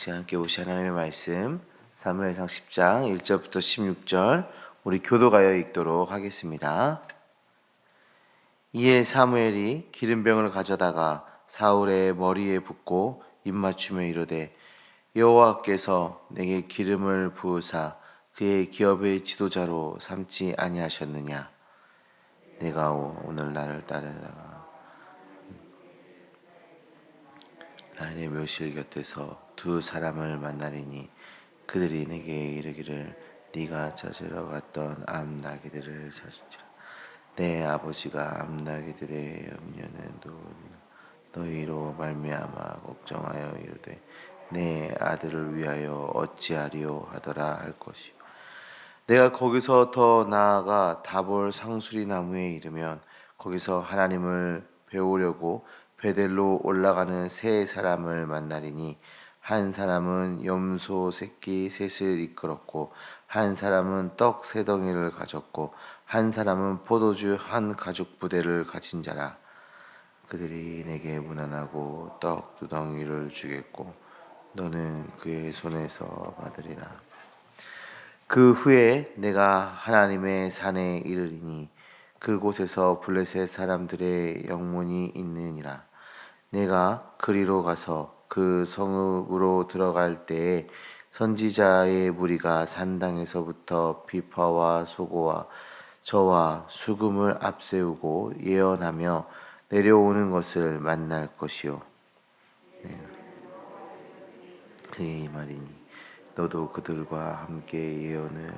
시간 함께 보신 하나님의 말씀 사무엘상 10장 1절부터 16절 우리 교도가여 읽도록 하겠습니다. 이에 사무엘이 기름병을 가져다가 사울의 머리에 붓고 입맞추며 이르되 여호와께서 내게 기름을 부으사 그의 기업의 지도자로 삼지 아니하셨느냐. 내가 오늘 나를 따르다가 나의 묘실 곁에서 두 사람을 만나리니 그들이 내게 이르기를 네가 찾으러 갔던 암나귀들을 찾으라. 내 아버지가 암나귀들의 염려는 너희로 말미암아 걱정하여 이르되 내 아들을 위하여 어찌하리요 하더라 할 것이요. 내가 거기서 더 나아가 다볼 상수리 나무에 이르면 거기서 하나님을 배우려고 베델로 올라가는 세 사람을 만나리니 한 사람은 염소 새끼 셋을 이끌었고 한 사람은 떡 세 덩이를 가졌고 한 사람은 포도주 한 가죽 부대를 가진 자라. 그들이 내게 무난하고 떡 두 덩이를 주겠고 너는 그의 손에서 받으리라. 그 후에 내가 하나님의 산에 이르리니 그곳에서 블레셋 사람들의 영문이 있느니라. 내가 그리로 가서 그 성읍으로 들어갈 때에 선지자의 무리가 산당에서부터 비파와 소고와 저와 수금을 앞세우고 예언하며 내려오는 것을 만날 것이요. 그의 말이니 너도 그들과 함께 예언을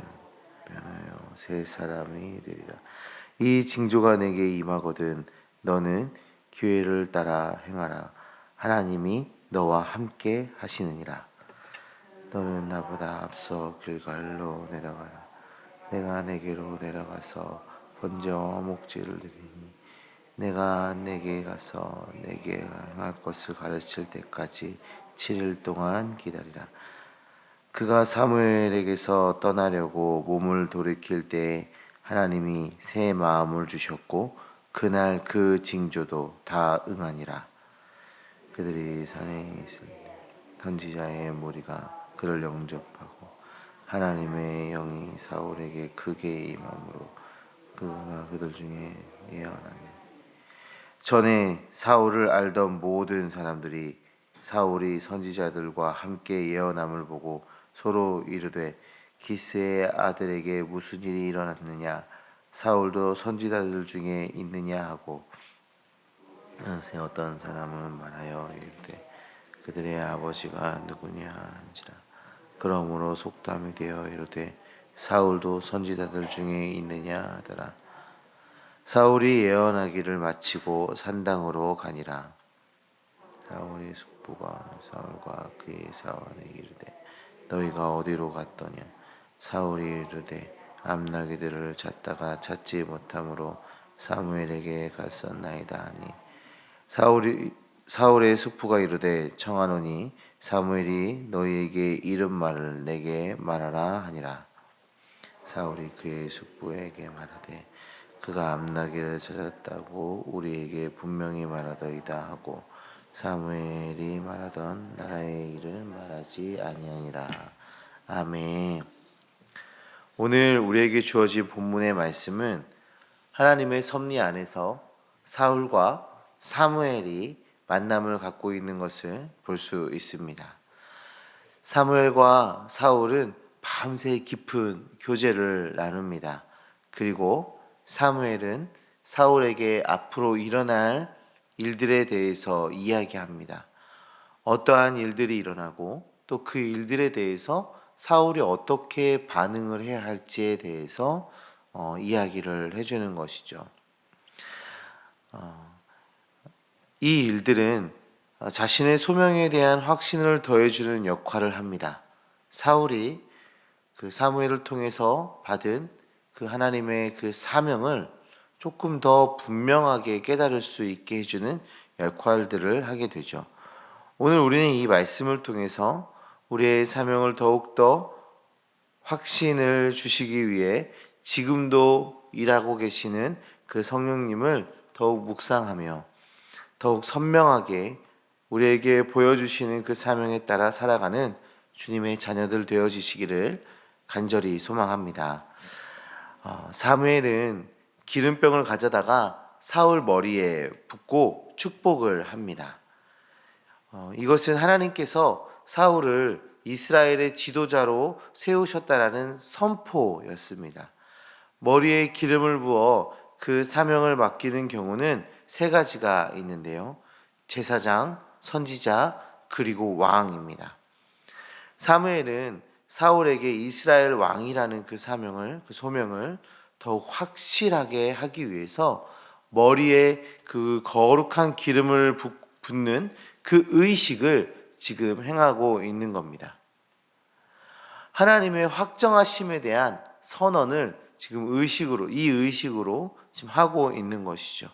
변하여 세 사람이 되리라. 이 징조가 내게 임하거든 너는 기회를 따라 행하라. 하나님이 너와 함께 하시느니라. 너는 나보다 앞서 길갈로 내려가라. 내가 내게로 내려가서 번제와 목재를 드리니 내가 내게 가서 내게 행할 것을 가르칠 때까지 7일 동안 기다리라. 그가 사무엘에게서 떠나려고 몸을 돌이킬 때에 하나님이 새 마음을 주셨고 그날 그 징조도 다 응하니라. 그들이 산에 있을 때 선지자의 무리가 그를 영접하고 하나님의 영이 사울에게 크게 임함으로 그가 그들 중에 예언하니 전에 사울을 알던 모든 사람들이 사울이 선지자들과 함께 예언함을 보고 서로 이르되 기스의 아들에게 무슨 일이 일어났느냐. 사울도 선지자들 중에 있느냐 하고 어떤 사람은 말하여 이르되 그들의 아버지가 누구냐 한지라. 그러므로 속담이 되어 이르되 사울도 선지자들 중에 있느냐 하더라. 사울이 예언하기를 마치고 산당으로 가니라. 사울의 숙부가 사울과 그의 사원에게 이르되 너희가 어디로 갔더냐. 사울이 이르되 암나귀들을 찾다가 찾지 못함으로 사무엘에게 갔었나이다 하니 사울의 숙부가 이르되 청하노니 사무엘이 너희에게 이른 말을 내게 말하라 하니라. 사울이 그의 숙부에게 말하되 그가 암나귀를 찾았다고 우리에게 분명히 말하더이다 하고 사무엘이 말하던 나라의 일을 말하지 아니하니라. 아멘. 오늘 우리에게 주어진 본문의 말씀은 하나님의 섭리 안에서 사울과 사무엘이 만남을 갖고 있는 것을 볼 수 있습니다. 사무엘과 사울은 밤새 깊은 교제를 나눕니다. 그리고 사무엘은 사울에게 앞으로 일어날 일들에 대해서 이야기합니다. 어떠한 일들이 일어나고 또 그 일들에 대해서 사울이 어떻게 반응을 해야 할지에 대해서 이야기를 해주는 것이죠. 이 일들은 자신의 소명에 대한 확신을 더해주는 역할을 합니다. 사울이 그 사무엘을 통해서 받은 그 하나님의 그 사명을 조금 더 분명하게 깨달을 수 있게 해주는 역할들을 하게 되죠. 오늘 우리는 이 말씀을 통해서 우리의 사명을 더욱더 확신을 주시기 위해 지금도 일하고 계시는 그 성령님을 더욱 묵상하며 더욱 선명하게 우리에게 보여주시는 그 사명에 따라 살아가는 주님의 자녀들 되어지시기를 간절히 소망합니다. 사무엘은 기름병을 가져다가 사울 머리에 붓고 축복을 합니다. 이것은 하나님께서 사울을 이스라엘의 지도자로 세우셨다라는 선포였습니다. 머리에 기름을 부어 그 사명을 맡기는 경우는 세 가지가 있는데요. 제사장, 선지자, 그리고 왕입니다. 사무엘은 사울에게 이스라엘 왕이라는 그 사명을, 그 소명을 더욱 확실하게 하기 위해서 머리에 그 거룩한 기름을 붓는 그 의식을 지금 행하고 있는 겁니다. 하나님의 확정하심에 대한 선언을 지금 이 의식으로 지금 하고 있는 것이죠.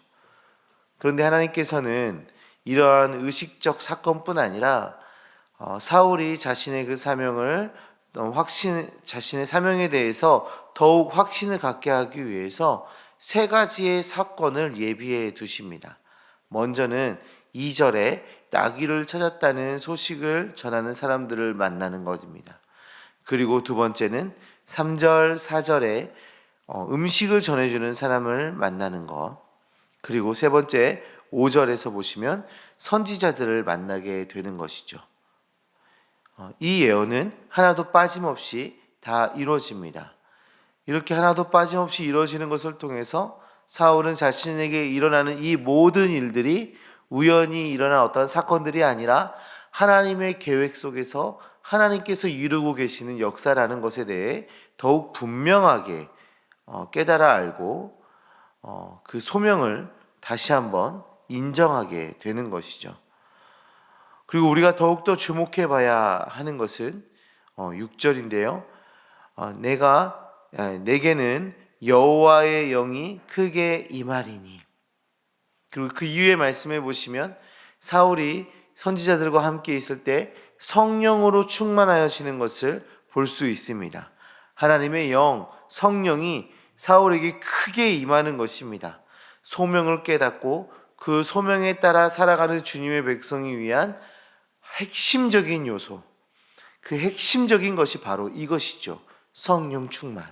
그런데 하나님께서는 이러한 의식적 사건뿐 아니라 사울이 자신의 그 사명을 자신의 사명에 대해서 더욱 확신을 갖게 하기 위해서 세 가지의 사건을 예비해 두십니다. 먼저는 2절에 나귀를 찾았다는 소식을 전하는 사람들을 만나는 것입니다. 그리고 두 번째는 3절, 4절에 음식을 전해주는 사람을 만나는 것. 그리고 세 번째 5절에서 보시면 선지자들을 만나게 되는 것이죠. 이 예언은 하나도 빠짐없이 다 이루어집니다. 이렇게 하나도 빠짐없이 이루어지는 것을 통해서 사울은 자신에게 일어나는 이 모든 일들이 우연히 일어난 어떤 사건들이 아니라 하나님의 계획 속에서 하나님께서 이루고 계시는 역사라는 것에 대해 더욱 분명하게 깨달아 알고 그 소명을 다시 한번 인정하게 되는 것이죠. 그리고 우리가 더욱더 주목해 봐야 하는 것은 6절인데요. 내게는 여호와의 영이 크게 임하리니. 그리고 그 이후의 말씀에 보시면 사울이 선지자들과 함께 있을 때 성령으로 충만하여지는 것을 볼 수 있습니다. 하나님의 영, 성령이 사울에게 크게 임하는 것입니다. 소명을 깨닫고 그 소명에 따라 살아가는 주님의 백성이 위한 핵심적인 요소, 그 핵심적인 것이 바로 이것이죠. 성령 충만.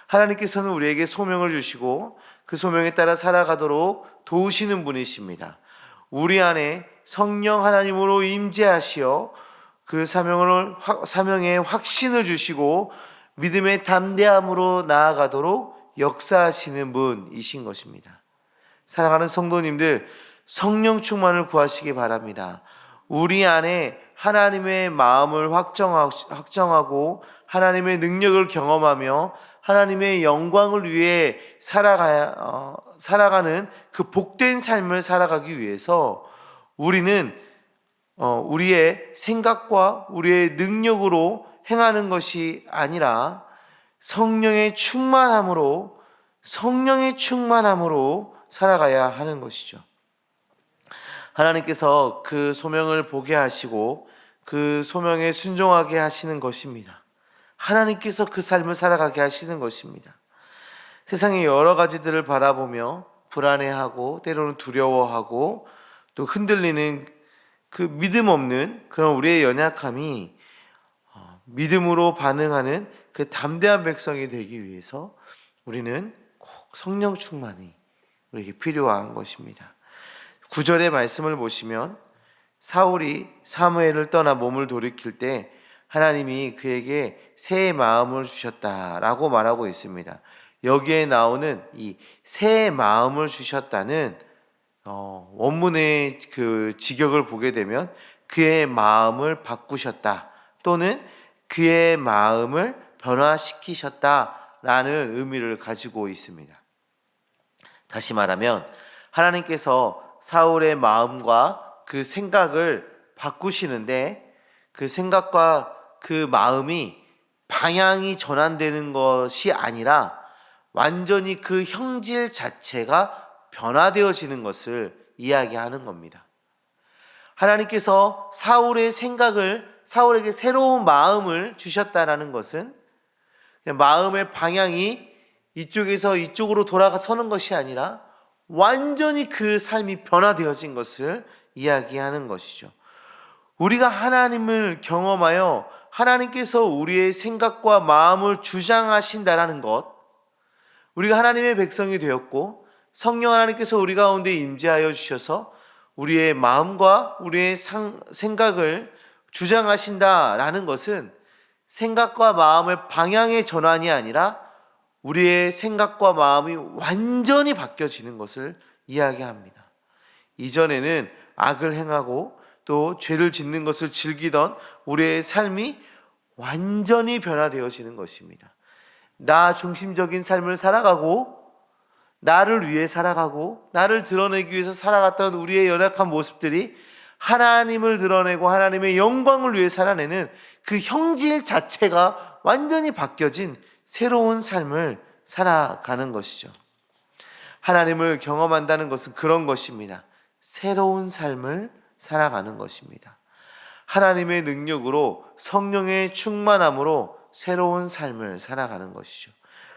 하나님께서는 우리에게 소명을 주시고 그 소명에 따라 살아가도록 도우시는 분이십니다. 우리 안에 성령 하나님으로 임재하시어 그 사명에 확신을 주시고 믿음의 담대함으로 나아가도록 역사하시는 분이신 것입니다. 사랑하는 성도님들, 성령 충만을 구하시기 바랍니다. 우리 안에 하나님의 마음을 확정하고 하나님의 능력을 경험하며 하나님의 영광을 위해 살아가는 그 복된 삶을 살아가기 위해서 우리는 우리의 생각과 우리의 능력으로 행하는 것이 아니라 성령의 충만함으로 살아가야 하는 것이죠. 하나님께서 그 소명을 보게 하시고 그 소명에 순종하게 하시는 것입니다. 하나님께서 그 삶을 살아가게 하시는 것입니다. 세상의 여러 가지들을 바라보며 불안해하고 때로는 두려워하고 또 흔들리는 그 믿음 없는 그런 우리의 연약함이 믿음으로 반응하는 그 담대한 백성이 되기 위해서 우리는 꼭 성령 충만이 우리에게 필요한 것입니다. 9절의 말씀을 보시면 사울이 사무엘을 떠나 몸을 돌이킬 때 하나님이 그에게 새 마음을 주셨다라고 말하고 있습니다. 여기에 나오는 이 새 마음을 주셨다는 원문의 그 직역을 보게 되면 그의 마음을 바꾸셨다 또는 그의 마음을 변화시키셨다라는 의미를 가지고 있습니다. 다시 말하면 하나님께서 사울의 마음과 그 생각을 바꾸시는데 그 생각과 그 마음이 방향이 전환되는 것이 아니라 완전히 그 형질 자체가 변화되어지는 것을 이야기하는 겁니다. 하나님께서 사울에게 새로운 마음을 주셨다라는 것은 마음의 방향이 이쪽에서 이쪽으로 돌아서는 것이 아니라 완전히 그 삶이 변화되어진 것을 이야기하는 것이죠. 우리가 하나님을 경험하여 하나님께서 우리의 생각과 마음을 주장하신다라는 것, 우리가 하나님의 백성이 되었고 성령 하나님께서 우리 가운데 임재하여 주셔서 우리의 마음과 우리의 생각을 주장하신다라는 것은 생각과 마음의 방향의 전환이 아니라 우리의 생각과 마음이 완전히 바뀌어지는 것을 이야기합니다. 이전에는 악을 행하고 또 죄를 짓는 것을 즐기던 우리의 삶이 완전히 변화되어지는 것입니다. 나 중심적인 삶을 살아가고 나를 위해 살아가고 나를 드러내기 위해서 살아갔던 우리의 연약한 모습들이 하나님을 드러내고 하나님의 영광을 위해 살아내는 그 형질 자체가 완전히 바뀌어진 새로운 삶을 살아가는 것이죠. 하나님을 경험한다는 것은 그런 것입니다. 새로운 삶을 살아가는 것입니다. 하나님의 능력으로 성령의 충만함으로 새로운 삶을 살아가는 것이죠.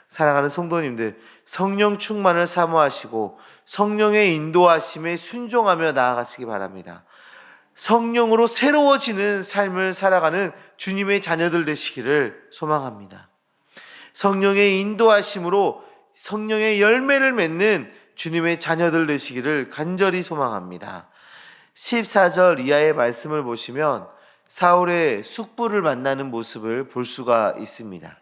사랑하는 성도님들, 성령 충만을 사모하시고 성령의 인도하심에 순종하며 나아가시기 바랍니다. 성령으로 새로워지는 삶을 살아가는 주님의 자녀들 되시기를 소망합니다. 성령의 인도하심으로 성령의 열매를 맺는 주님의 자녀들 되시기를 간절히 소망합니다. 14절 이하의 말씀을 보시면 사울의 숙부를 만나는 모습을 볼 수가 있습니다.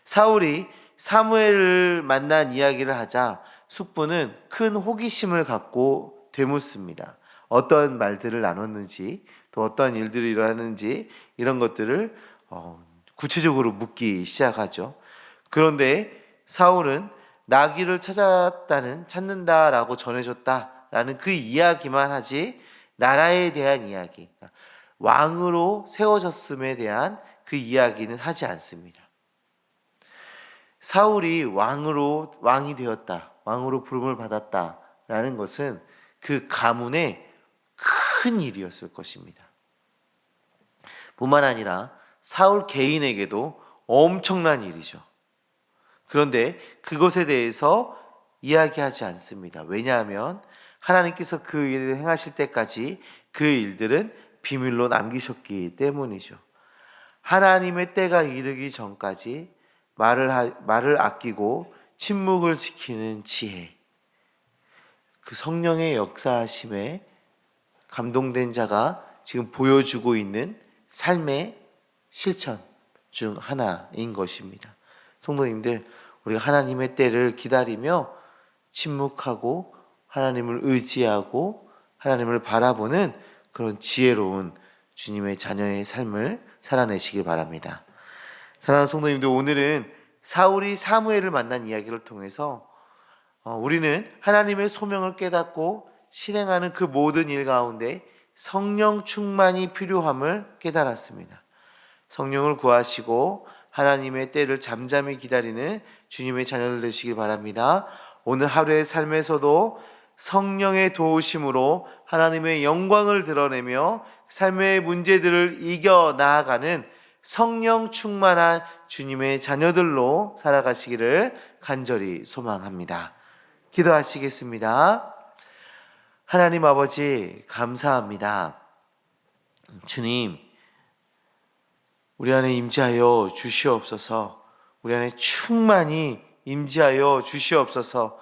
사울이 사무엘을 만난 이야기를 하자 숙부는 큰 호기심을 갖고 되묻습니다. 어떤 말들을 나눴는지 또 어떤 일들이 일어났는지 이런 것들을 구체적으로 묻기 시작하죠. 그런데 사울은 나귀를 찾는다라고 전해줬다라는 그 이야기만 하지 나라에 대한 이야기, 왕으로 세워졌음에 대한 그 이야기는 하지 않습니다. 사울이 왕이 되었다, 왕으로 부름을 받았다라는 것은 그 가문의 큰 일이었을 것입니다. 뿐만 아니라 사울 개인에게도 엄청난 일이죠. 그런데 그것에 대해서 이야기하지 않습니다. 왜냐하면 하나님께서 그 일을 행하실 때까지 그 일들은 비밀로 남기셨기 때문이죠. 하나님의 때가 이르기 전까지 말을 아끼고 침묵을 지키는 지혜, 그 성령의 역사하심에 감동된 자가 지금 보여주고 있는 삶의 실천 중 하나인 것입니다. 성도님들, 우리가 하나님의 때를 기다리며 침묵하고 하나님을 의지하고 하나님을 바라보는 그런 지혜로운 주님의 자녀의 삶을 살아내시길 바랍니다. 사랑하는 성도님들, 오늘은 사울이 사무엘을 만난 이야기를 통해서 우리는 하나님의 소명을 깨닫고 실행하는 그 모든 일 가운데 성령 충만이 필요함을 깨달았습니다. 성령을 구하시고 하나님의 때를 잠잠히 기다리는 주님의 자녀들 되시길 바랍니다. 오늘 하루의 삶에서도 성령의 도우심으로 하나님의 영광을 드러내며 삶의 문제들을 이겨 나아가는 성령 충만한 주님의 자녀들로 살아가시기를 간절히 소망합니다. 기도하시겠습니다. 하나님 아버지, 감사합니다. 주님, 우리 안에 임재하여 주시옵소서. 우리 안에 충만히 임재하여 주시옵소서.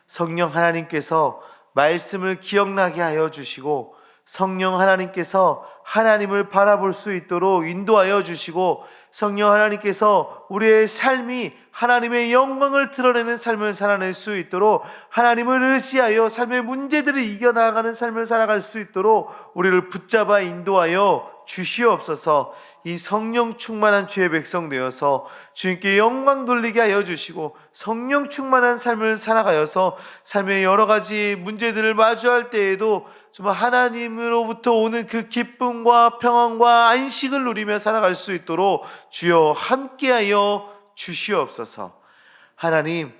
성령 하나님께서 말씀을 기억나게 하여 주시고 성령 하나님께서 하나님을 바라볼 수 있도록 인도하여 주시고 성령 하나님께서 우리의 삶이 하나님의 영광을 드러내는 삶을 살아낼 수 있도록 하나님을 의지하여 삶의 문제들을 이겨나가는 삶을 살아갈 수 있도록 우리를 붙잡아 인도하여 주시옵소서. 이 성령 충만한 주의 백성 되어서 주님께 영광 돌리게 하여 주시고 성령 충만한 삶을 살아가여서 삶의 여러 가지 문제들을 마주할 때에도 정말 하나님으로부터 오는 그 기쁨과 평안과 안식을 누리며 살아갈 수 있도록 주여 함께하여 주시옵소서. 하나님,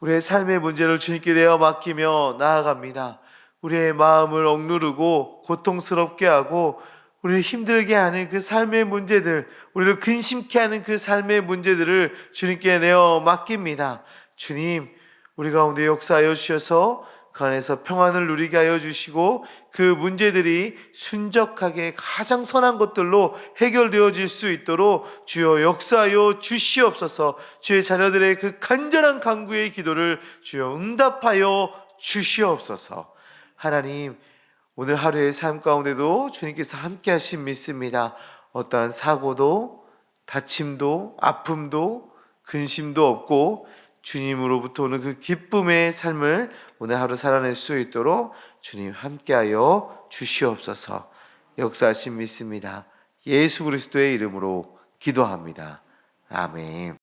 우리의 삶의 문제를 주님께 내어 맡기며 나아갑니다. 우리의 마음을 억누르고 고통스럽게 하고 우리를 힘들게 하는 그 삶의 문제들, 우리를 근심케 하는 그 삶의 문제들을 주님께 내어 맡깁니다. 주님, 우리 가운데 역사하여 주셔서 그 안에서 평안을 누리게 하여 주시고 그 문제들이 순적하게 가장 선한 것들로 해결되어질 수 있도록 주여 역사하여 주시옵소서. 주의 자녀들의 그 간절한 간구의 기도를 주여 응답하여 주시옵소서. 하나님, 오늘 하루의 삶 가운데도 주님께서 함께 하신 믿습니다. 어떠한 사고도 다침도 아픔도 근심도 없고 주님으로부터 오는 그 기쁨의 삶을 오늘 하루 살아낼 수 있도록 주님 함께하여 주시옵소서. 역사하신 믿습니다. 예수 그리스도의 이름으로 기도합니다. 아멘.